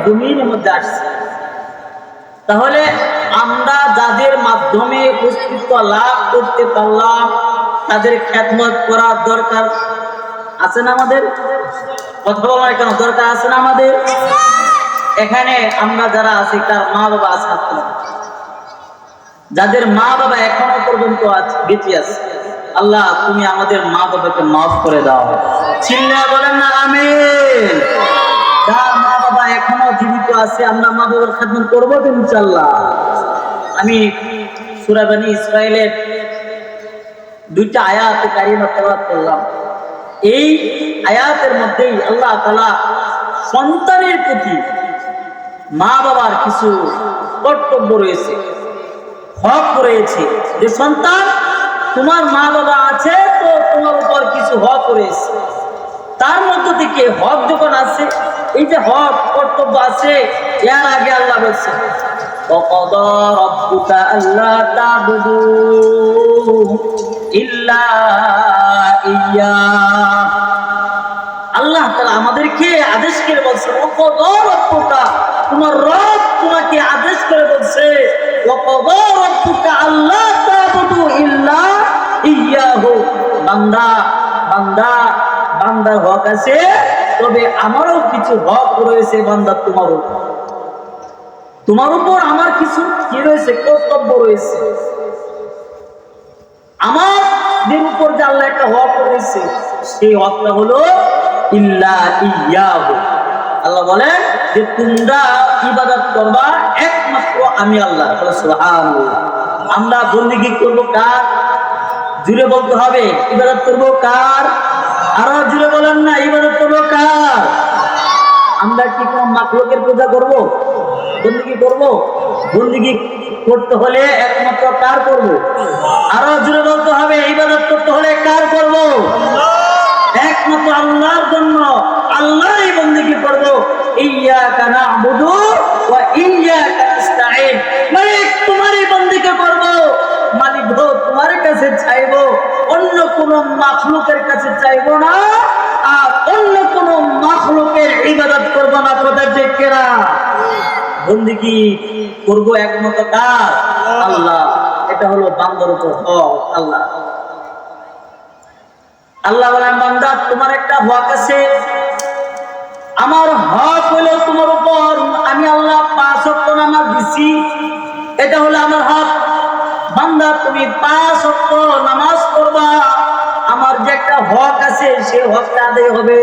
দুনিয়ার জমিনের মধ্যে আসছে। তাহলে আমরা যাদের মাধ্যমে অস্তিত্ব লাভ করতে পারলাম তাদের খেদমত করার দরকার আছে না আমাদের? কথা বলার কেন দরকার আছে না আমাদের? এখানে আমরা যারা আছি তার মা বাবা আছে, যাদের মা বাবা এখনো পর্যন্ত বেঁচে আছে, আল্লাহ তুমি আমাদের মা বাবাকে মাফ করে দাও। চিল্লায়া বলেন না আমিন। যার মা বাবা এখনো জীবিত আছে আমরা মা বাবার খেদমত করবো তো ইনশাআল্লাহ। আমি সূরা বনী ইসরাঈলের 2টা আয়াত কারিমা তেলাওয়াত করলাম। এই আয়াতের মধ্যেই আল্লাহ তাআলা সন্তানের প্রতি মা বাবার কিছু কর্তব্য রয়েছে, হক রয়েছে। যে সন্তান তোমার মা বাবা আছে তো তোমার উপর কিছু হক রয়েছে, তার মধ্য থেকে হক যখন আছে, এই যে হক কর্তব্য আছে, এর আগে আল্লাহ বলছে ওয়াকাদা রাব্বুকা আল্লা তা'বুদু ইল্লা ইয়্যা। আল্লাহ তাআলা আমাদেরকে আদেশ করে বলছে ওয়াকাদা রাব্বুকা, তোমার রব তোমাকে আদেশ করে বলছে ওয়াকাদা রাব্বুকা আল্লা তা'বুদু ইল্লা ইয়্যাহু। বান্দা বান্দা বান্দার হক আছে, তবে আমারও কিছু হক রয়েছে বান্দা তোমার উপর আমার কিছু কি রয়েছে, কর্তব্য রয়েছে। আমাদের উপর যে আল্লাহ একটা হক রয়েছে, সেই হকটা হলো ইল্লা ইয়্যাহু। আল্লাহ বলেন যে তোমরা ইবাদত করবা একমাত্র আমি আল্লাহ। সুবহানাল্লাহ। আমরা বন্দেগী করব কার? জুড়ে বলতে হবে। ইবাদত করব কার? আরো জুড়ে বলেন না, ইবাদত করব কার? আমরা কি কোন মাখলুকের পূজা করব? বন্দেগী করব? বন্দেগী করতে হলে একমাত্র কার করব? আরো জুড়ে বলতে হবে, ইবাদত করতে হলে কার করব? একমাত্র আল্লাহর জন্য, আল্লাহরই বন্দেগী করব। ইয়্যাকা না'বুদু ওয়া ইয়্যাকা নাস্তাঈন। মালিক তোমারই বন্দেগী করব, মালিক গো তোমার কাছে চাইবো, অন্য কোন মাখলুকের কাছে চাইবো না, আর অন্য কোন মাখলুকের ইবাদত করব না। কথা ঠিক কিনা? বন্দেগী করব একমাত্র কার? আল্লাহ। এটা হলো বান্দার উপর হক। আল্লাহ বলেন বান্দা তোমার একটা হক আছে, আমার হক হলো তোমার উপর আমি আল্লাহ 5 ওয়াক্ত নামাজ দিছি, এটা হলো আমার হক। বান্দা তুমি 5 ওয়াক্ত নামাজ পড়বা, আমার যে একটা হক আছে সেই হকটা আদায় হবে।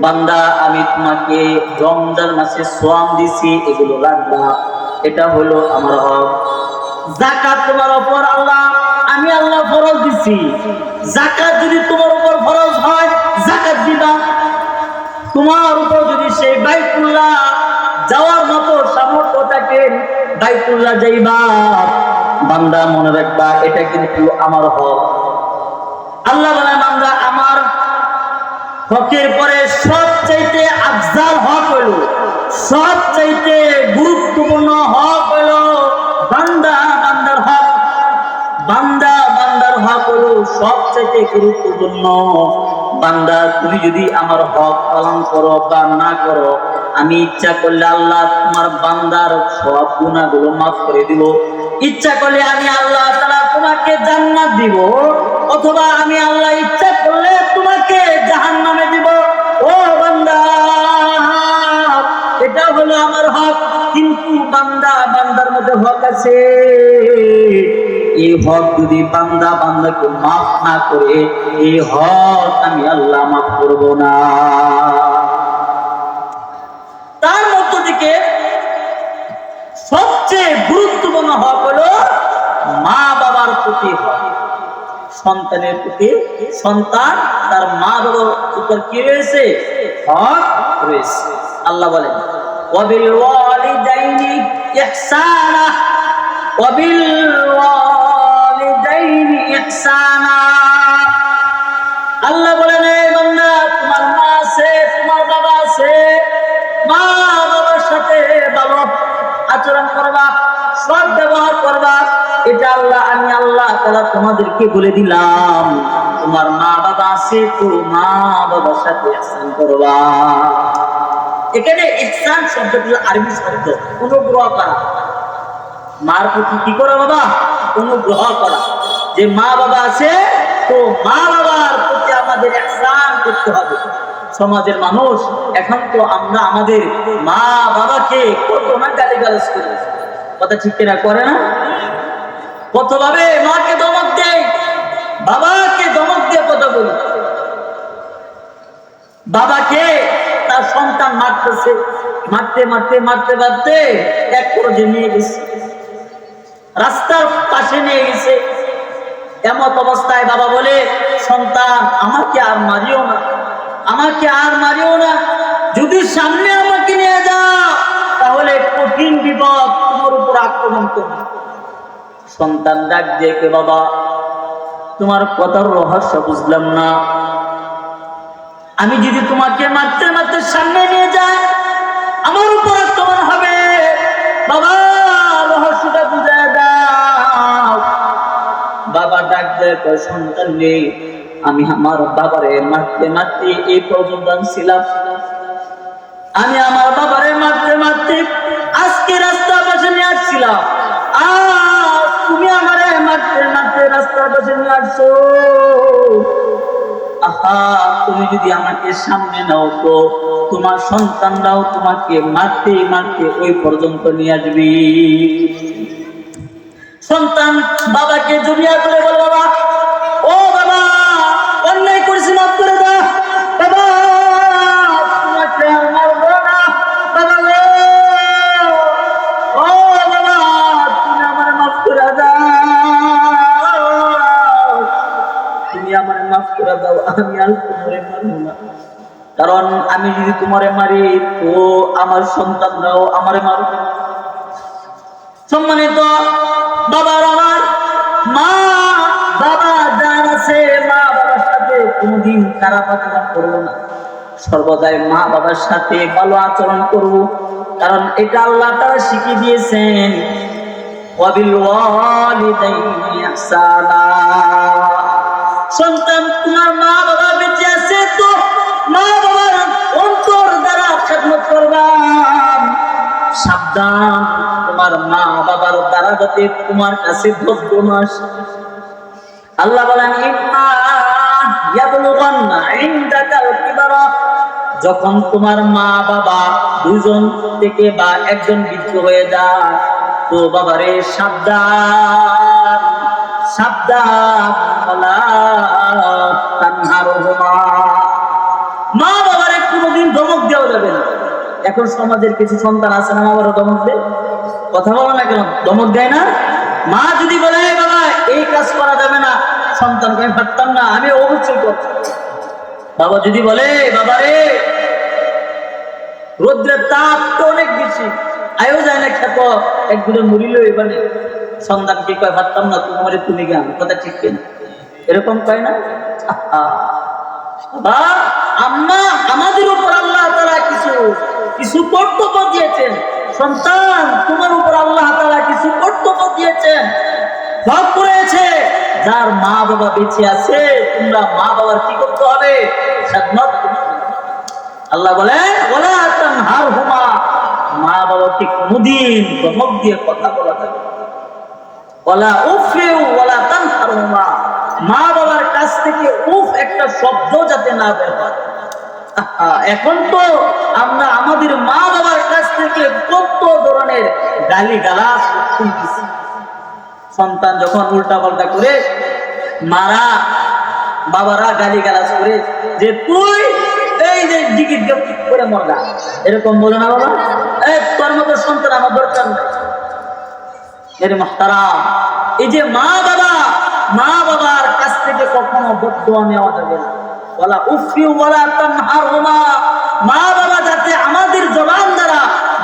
বান্দা আমি তোমাকে রমজান মাসে সিয়াম দিছি, এগুলো রাখবা, এটা হলো আমার হক। যাকাত তোমার উপর আমি আল্লাহ ফরজ দিছি, যাকাত যদি তোমার উপর ফরজ হয় যাকাত দিবা। তোমার উপর যদি সেই বাইতুল্লাহ যাওয়ার মতো সামর্থ্য থাকে বাইতুল্লাহ যাইবা। বান্দা মনে রাখবা এটা কিন্তু আমার হক। আল্লাহ বলে বান্দা আমার হকের পরে সবচাইতে আফজাল হক হলো, সবচাইতে গুরুত্বপূর্ণ হক হলো বান্দার হক। বান্দার হক হলো সবচাইতে গুরুত্বপূর্ণ। বান্দা তুমি যদি আমার হক পালন করো বা না করো, আমি ইচ্ছা করলে আল্লাহ তোমার বান্দার সব গুনাহগুলো মাফ করে দিব। ইচ্ছা করলে আমি আল্লাহ তাআলা তোমাকে জান্নাত দিব, অথবা আমি আল্লাহ ইচ্ছা করলে তোমাকে জাহান্নামে দিব। ও বান্দা, এটা হলো আমার হক। কিন্তু বান্দার মধ্যে হক আছে, এই হক যদি বান্দাকে মাফ না করে, এই হক আমি আল্লাহ মাফ করব না। তার মধ্য থেকে সবচেয়ে গুরুত্বপূর্ণ হক হলো মা বাবার প্রতি হক। সন্তানের প্রতি সন্তান তার মা বাবার উপর কি রয়েছে? হক রয়েছে। আল্লাহ বলেন ওয়াবিল ওয়ালিদাইনি ইহসানা, ওয়াবিল ওয়ালিদাইনি ইহসানা। আল্লাহ বলেন এই বান্দা তোমার মা আছে, তোমার বাবা আছে, মা বাবার সাথে ভালো আচরণ করবা, সৎ ব্যবহার করবা। এটা আমি আল্লাহ তাআলা তোমাদেরকে বলে দিলাম। তোমার মা বাবা আছে তো মা বাবার সাথে ইহসান করবা। এখানে ইহসান শব্দটি আরবি শব্দ, অনুগ্রহ করা। মার প্রতি কি করা বাবা? অনুগ্রহ করা। যে মা বাবা আছে, তো মা বাবার প্রতি আমাদের ইহসান করতে হবে। সমাজের মানুষ এখন তো আমরা আমাদের মা বাবাকে কত না গালিগালাজ করি, কথা ঠিক কিনা করে না? কতভাবে মাকে ধমক দেয়, বাবাকে ধমক দিয়ে কথা বলি। বাবাকে তার সন্তান মারতেছে, মারতে মারতে মারতে মারতে এক পর্যায়ে নিয়ে গেছে, রাস্তার পাশে নিয়ে গেছে। এমত অবস্থায় বাবা বলে, সন্তান আমাকে আর মারিও না, আমাকে আর মারিও না, যদি সামনে আমাকে নিয়ে যাও তাহলে কঠিন বিপদ তোমার উপর আক্রমণ করবে। সন্তান ডাক দিয়ে, বাবা তোমার কথার রহস্য বুঝলাম না, আমি যদি তোমাকে মারতে মারতে সামনে নিয়ে যাই আমার উপর আক্রমণ হবে, বাবা রহস্যটা বুঝায় দাও। বাবা ডাক দিয়ে কয়, সন্তান নেই, আমি আমার বাবারে মারতে মারতে এই পর্যন্ত ছিলাম, আমি আমার বাবারে মারতে মারতে আজকে রাস্তার পাশে নিয়ে আসছিলাম, আর তুমি আমারে মারতে মারতে রাস্তার পাশে নিয়ে আসছো। আহা, তুমি যদি আমাকে সামনে নাও তো তোমার সন্তানরাও তোমাকে মারতে মারতে ওই পর্যন্ত নিয়ে আসবি। সন্তান বাবাকে জড়িয়ে ধরে বলে, বাবা ও বাবা, অন্যায় করেছি, মাফ করে দাও বাবা, তোমাকে আর মারবো না বাবা গো, ও বাবা তুমি আমার মাফ করে দাও, তুমি আমার মাফ করে দাও, আমি আর তোমারে মারবো না, কারণ আমি যদি তোমারে মারি তো আমার সন্তানরাও আমারে মারবে। সম্মানিত বাবার, আমার মা বাবা যার আছে, মা বাবার সাথে কোনদিন খারাপ আচরণ করবো না, সর্বদাই মা বাবার সাথে ভালো আচরণ করব, কারণ এটা আল্লাহ তাআলা শিখিয়ে দিয়েছেন, ওয়াবিল ওয়ালিদাইনি ইহসানা। সন্তান তোমার মা বাবা বেঁচে আছে তো মা বাবার অন্তর দ্বারা খেদমত করবা, সাবধান তোমার মা বাবার দ্বারা যাতে তোমার কাছে ধৈর্য না আসে। আল্লাহ বলেন, ইম্মা ইয়াবলুগান্না ইনদাকাল কিবারা, যখন তোমার মা বাবা দুজন থেকে বা একজন বৃদ্ধ হয়ে যায় তো বাবারে সাবধান সাবধান, ওয়ালা তানহারহুমা, মা বাবারে কোনোদিন ধমক দেওয়া যাবে না। এখন সমাজের কিছু সন্তান আছে না, মা বাবা ধমক দেয়, কথা বলো না কেন, ধমক দেয় না? মা যদি বলে, বাবা এই কাজ করা যাবে না, সন্তানকে আমি পারতাম না, আমি অবশ্যই করছি। বাবা যদি বলে, বাবা রে রোদ্রের তাপ তো অনেক বেশি, আয়ও যায় না খেত, একদিনে মরিল, এবারে সন্তানকে কয় পারতাম না, তোমার তুমি জ্ঞান, কথা ঠিক কিনা? এরকম কয় না? বাবা আম্মা আমাদের উপর আল্লাহ তাআলা কিছু কর্তব্য দিয়েছেন, সন্তান তোমার উপর আল্লাহ তাআলা কিছু কর্তব্য দিয়েছেন, ভাগ করেছে। যার মা বাবা বেঁচে আছে তোমরা মা বাবার কি করতে হবে? খেদমত করতে হবে। আল্লাহ বলেন, ওয়ালা তানহারহুমা, মা বাবাকে কোনদিন ধমক দিয়ে কথা বলা যাবে না। ওয়ালা উফিউ ওয়ালা তানহারহুমা, মা বাবার কাছ থেকে উফ একটা শব্দ যাতে না বের হয়। এখন তো আমরা আমাদের মা বাবার কাছ থেকে কত ধরনের গালি গালাজ শুনতেছি। সন্তান যখন উল্টা পাল্টা করে মারা, বাবারা গালি গালাজ করে যে তুই এই যে ডিকিট করে মরগা, এরকম বলে না বাবা, তোর মতো সন্তান আমার দরকার নেই। এর মুহতারাম, এই যে মা বাবার কাছ থেকে কখনো বদদুয়া নেওয়া যাবে না। ওয়ালা উফি ওয়ালা তানহারহুমা, মা বাবা যাতে আমাদের জবান দ্বারা,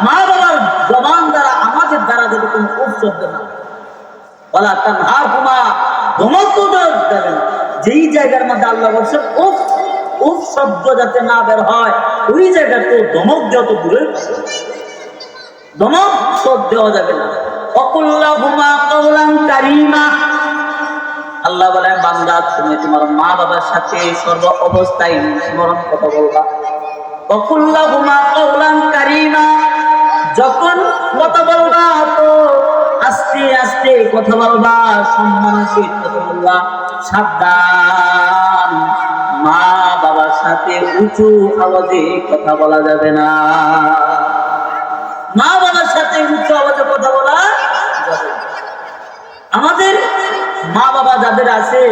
মা বাবার জবান দ্বারা আমাদের দ্বারা যাতে কোনো উফ শব্দ না, ওয়ালা তানহারহুমা, ধমক দেবে না। যেই জায়গার মধ্যে আল্লাহ বলছেন উফ উফ শব্দ যাতে না বের হয়, ওই জায়গা তো ধমক দেওয়া তো দূরের কথা, ধমক শব্দ দেওয়া যাবে না। ওয়াকুল্লাহুমা কাওলান কারীমা, আল্লাহ বলেন বান্দা তুমি তোমার মা বাবার সাথে সর্ব অবস্থায় স্মরণ কথা বলবা, ওয়াকুল্লাহুমা কাওলান কারীমা, যখন কথা বলবা তো আস্তে আস্তে কথা বলবা, সম্মানের সহিত কথা বলবা। সাবধান, মা বাবার সাথে উঁচু আওয়াজে কথা বলা যাবে না। মা বাবার সাথে উচ্চ আওয়াজে কথা বলা যাবে না। আমাদের মা বাবা যাদের আছে,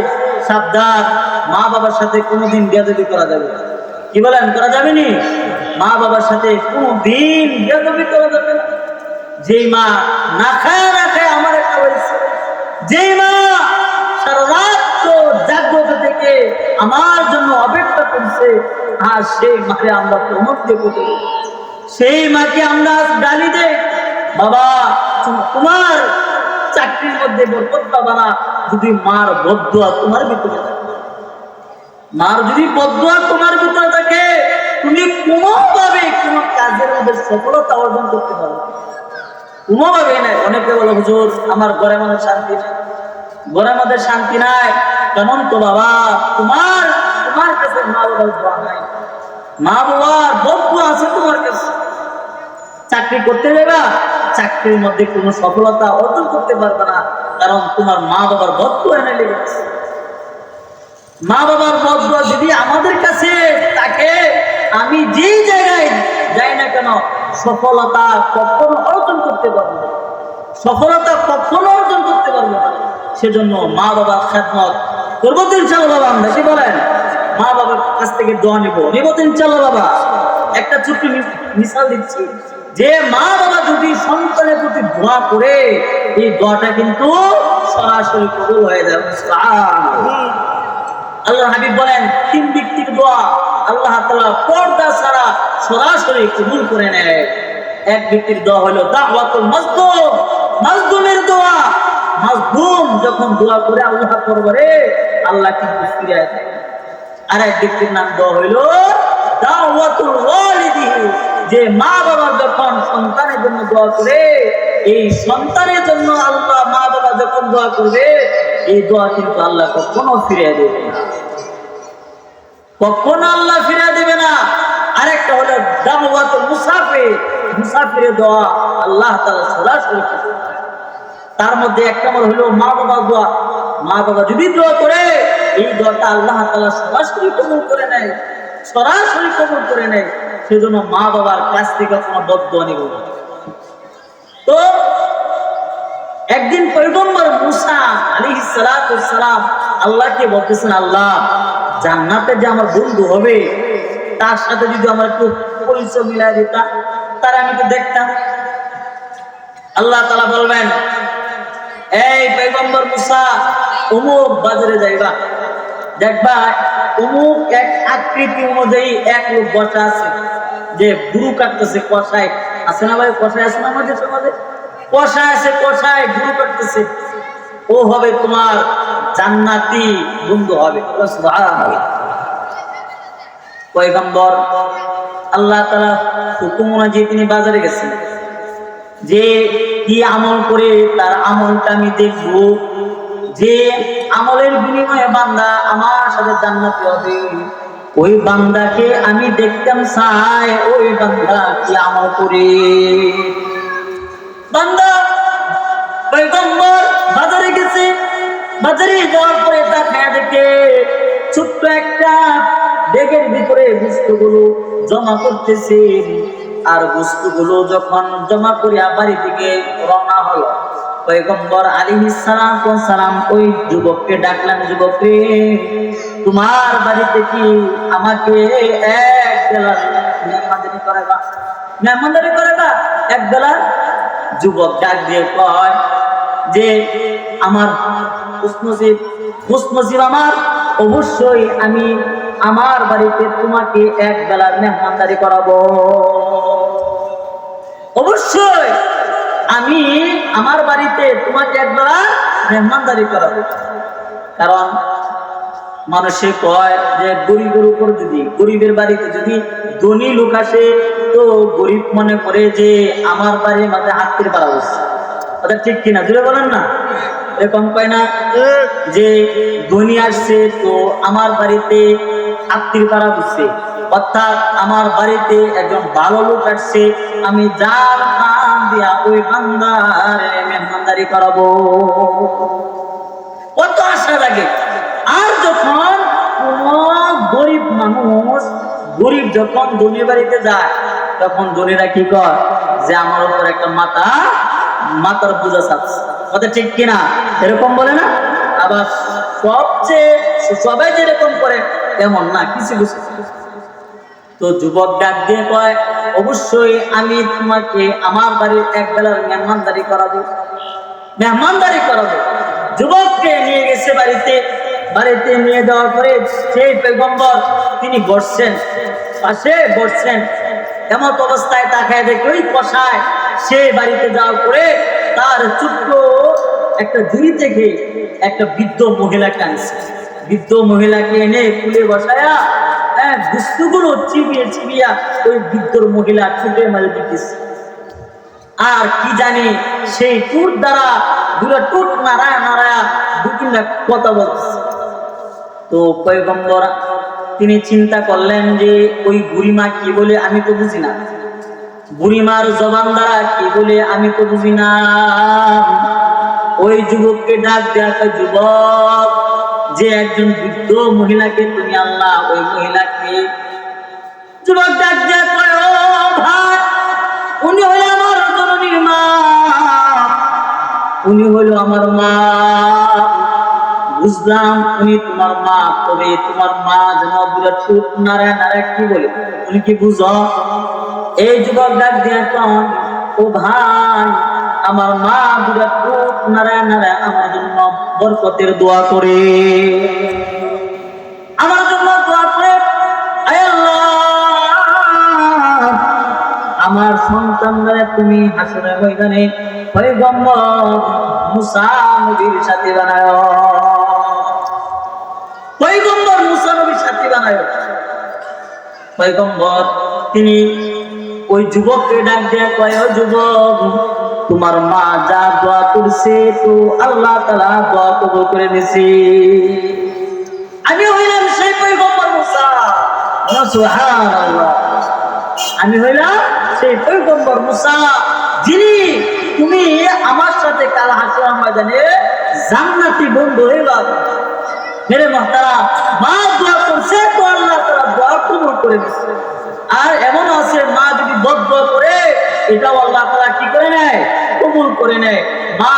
সাবধান, মা বাবার সাথে কোনোদিন বেয়াদবি করা যাবে না। কি বলেন, করা যাবে নি? মা বাবার সাথে কোনোদিন বেয়াদবি করা যাবে না। যেই মা না খায় আমার একটা হয়েছে, যেই মা সারা রাত জাগ্রত থেকে আমার জন্য অপেক্ষা করছে, আর সেই মাকে আমরা প্রমোদ দেবো, সেই মাকে আমরা গালি দেই, বাবা তোমার চাকরির মধ্যে বরকত পাবা না যদি মার বদদুয়া তোমার ভিতরে থাকে। মার যদি বদদুয়া তোমার ভিতরে থাকে, তুমি কোনোভাবে কোনো কাজের মধ্যে সফলতা অর্জন করতে পারবে কোনোভাবে নাই। অনেকে বলে, হুজুর আমার ঘরের মধ্যে শান্তি নেই, ঘরের মধ্যে শান্তি নাই। কেমন তো বাবা, তোমার কাছে মা বাবার দোয়া নাই, মা বাবার বদদুয়া আছে তোমার কাছে। চাকরি করতে যাবা, চাকরির মধ্যে কোনো সফলতা অর্জন করতে পারবে না, কারণ তোমার মা বাবার বদদুয়া এনে লেগেছে। মা বাবার বদদুয়া যদি আমাদের কাছে থাকে, আমি যেই জায়গায় যাই না কেন সফলতা কখনো অর্জন করতে পারবো না, সফলতা কখনো অর্জন করতে পারবো না। সেজন্য মা বাবার খেদমত করবো তো ইনশাআল্লাহ বাবা। আমরা কি বলেন, মা বাবার কাছ থেকে দোয়া নিব তো ইনশাআল্লাহ বাবা। একটা ছোট্ট মিসাল দিচ্ছি, যে মা বাবা যদি সন্তানের প্রতি দোয়া করে, এই দোয়াটা কিন্তু সরাসরি কবুল হয়ে যাবে। আল্লাহ হাবিব বলেন, 3 ব্যক্তির দোয়া আল্লাহ তাআলা পর্দা ছাড়া সরাসরি কবুল করে নেয়। এক ব্যক্তির দোয়া হলো দাওয়াতুল মাজলুম, মাজলুমের দোয়া। মাজলুম যখন দোয়া করে আল্লাহ দরবারে, আল্লাহ কিন্তু ফিরিয়ে দেয়। আর এক ব্যক্তির নাম দোয়া হইল দাওয়াতুল ওয়ালিদি, যে মা বাবা যখন সন্তানের জন্য দোয়া করে, এই সন্তানের জন্য আল্লাহ, মা বাবা যখন দোয়া করবে, এই দোয়া কিন্তু আল্লাহ কখনো ফিরিয়ে দেবে না, কখনো আল্লাহ ফিরিয়ে দেবে না। আরেকটা হলো দাওয়াতুল মুসাফির, মুসাফিরের দোয়া আল্লাহ তাআলা সরাসরি কবুল করে। তার মধ্যে এক নম্বর হলো মা বাবার দোয়া। মা বাবা যদি দোয়া করে, এই দোয়াটা আল্লাহ তাআলা সরাসরি কবুল করে নেয়, সরাসরি কবুল করে নেয়। সেজন্য মা বাবার কাছ থেকে কোনো বদদুয়া নিব না। তো একদিন পয়গম্বর মুসা আলাইহিস সালাতু ওয়াস সালাম আল্লাহকে বলতেছেন, আল্লাহ জান্নাতে যে আমার বন্ধু হবে, তার সাথে যদি আমার একটু পরিচয় মিলাই দিতা, তার আমি তো দেখতাম। আল্লাহ তাআলা বলবেন, এই পয়গম্বর মুসা, অমুক বাজারে যাইবা, দেখবা অমুক এক আকৃতি অনুযায়ী এক লোক বসা আছে, যে গুরু কাটতেছে, কষায় আছে না ভাই, কষায় আছে না আমাদের সমাজে, কষায় আছে, কষায় গুরু কাটতেছে, ও হবে তোমার জান্নাতি বন্ধু হবে। সুবহানাল্লাহ। পয়গম্বর আল্লাহ তাআলা হুকুম অনুযায়ী তিনি বাজারে গেছেন, যে কি আমল করে তার আমলটা আমি দেখবো, যে আমলের বিনিময়ে বান্দা আমার সাথে জান্নাতি হবে, ওই বান্দাকে আমি দেখতাম চাই, ওই বান্দা কি আমল করে। বান্দা পয়গম্বর বাজারে গেছে, বাজারে যাওয়ার পরে তাকায় দেখে ছোট্ট একটা ব্যাগের ভিতরে বস্তুগুলো জমা করতেছে। আর বস্তুগুলো যখন জমা করিয়া বাড়ি থেকে রওনা হলো, পয়গম্বর আলাইহিস সালাম ওই যুবককে ডাকলেন, যুবক রে, তোমার বাড়িতে কি আমাকে এক বেলার মেহমানদারি করাবা, মেহমানদারি করাবা এক বেলার? যুবক ডাক দিয়ে কয় যে আমার খুশনসিব আমার, অবশ্যই আমি আমার বাড়িতে তোমাকে এক বেলার মেহমানদারি করাবো, অবশ্যই আমি আমার বাড়িতে তোমাকে একবেলা মেহমানদারি করাবো। কারণ মানুষে কয় যে গরিবের উপর যদি, গরিবের বাড়িতে যদি ধনী লোক আসে, তো গরিব মনে করে যে আমার বাড়ির মাঝে হাতের পাড়া বসছে। ওটা ঠিক কিনা, জুড়ে বলেন না? এরকম কয় না যে ধনী আসছে তো আমার বাড়িতে আত্মীয় পাড়া বসছে, অর্থাৎ আমার বাড়িতে একজন ভালো লোক আসছে, আমি যার নাম দিয়া ওই বান্দারে মেহমানদারি করাবো। কত আশা লাগে। আর যখন কোন গরিব মানুষ, গরিব যখন ধনী বাড়িতে যায়, তখন ধনীরা কি কর, যে আমার উপর একটা মাতার বোঝা চাচ্ছে, কথা ঠিক কিনা? এরকম বলে না? আবার সবাই যেরকম করে তেমন না, কিছু কিছু। তো যুবক ডাক দিয়ে কয়, অবশ্যই আমি তোমাকে আমার বাড়ির এক বেলার মেহমানদারি করাবো। যুবককে নিয়ে গেছে বাড়িতে নিয়ে যাওয়ার পরে সেই পয়গম্বর তিনি পাশে বসছেন। এমত অবস্থায় তাকায় দেখে ওই কষায় সে বাড়িতে যাওয়ার পরে তার ছোট্ট একটা ঝুড়ি থেকে একটা বৃদ্ধ মহিলাকে আনছে। বৃদ্ধ মহিলাকে এনে কুলে বসায়া বস্তুগুলো চিবিয়া ওই বৃদ্ধর মহিলা ছুটে মারি দিতেছে। আর কি জানি সেই টুট দ্বারা দুটো টুট নাড়ায়া দু তিনটা কথা বলতেছে। তো পয়গম্বর তিনি চিন্তা করলেন যে ওই বুড়িমা কি বলে আমি তো বুঝি না, বুড়িমার জবান দ্বারা কি বলে আমি তো বুঝি না। ওই যুবককে ডাক দেয়া, যুবক, যে একজন বৃদ্ধ মহিলাকে তুমি আল্লাহ, ওই মহিলাকে। যুবক ডাক দেয়া কয়, ও ভাই, উনি হইল আমার জননীর মা, উনি হইল আমার মা। বুঝলাম উনি তোমার মা, তবে তোমার মা যেন বিরাট ঠোঁট নাড়ায় কি বলে, উনি কি বুঝো? এই যুবক ডাক দিয়ে কয়, ও ভাই, আমার মা বিরাট ঠোঁট নাড়ায় আমার জন্য বরকতের দোয়া করে, আমার জন্য দোয়া করে, আয় আল্লাহ, আমার সন্তানরা তুমি হাসরের ময়দানে পয়গম্বর মুসা নবীর সাথে বানায়, পয়গম্বর মুসা নবীর সাথে বানায়। পয়গম্বর তিনি ওই যুবককে ডাক দেয়া কয়, ও যুবক, তোমার মা যা দোয়া করছে তো আল্লাহ তাআলা দোয়া কবুল করে নিয়েছে। আমি হইলাম সেই পয়গম্বর মুসা, সুবহানাল্লাহ, আমি হইলাম সেই পয়গম্বর মুসা, যিনি তুমি আমার সাথে কাল হাসরের ময়দানে জান্নাতি বন্ধু হইবা। মেরে মুহতারাম, মা দোয়া করছে তো আল্লাহ তাআলা দোয়া কবুল করে নিয়েছে। আর এমন আছে, মা যদি বদ দোয়া করে, এটাও আল্লাহ তাআলা কি করে নেয়, কবুল করে নেয়। মা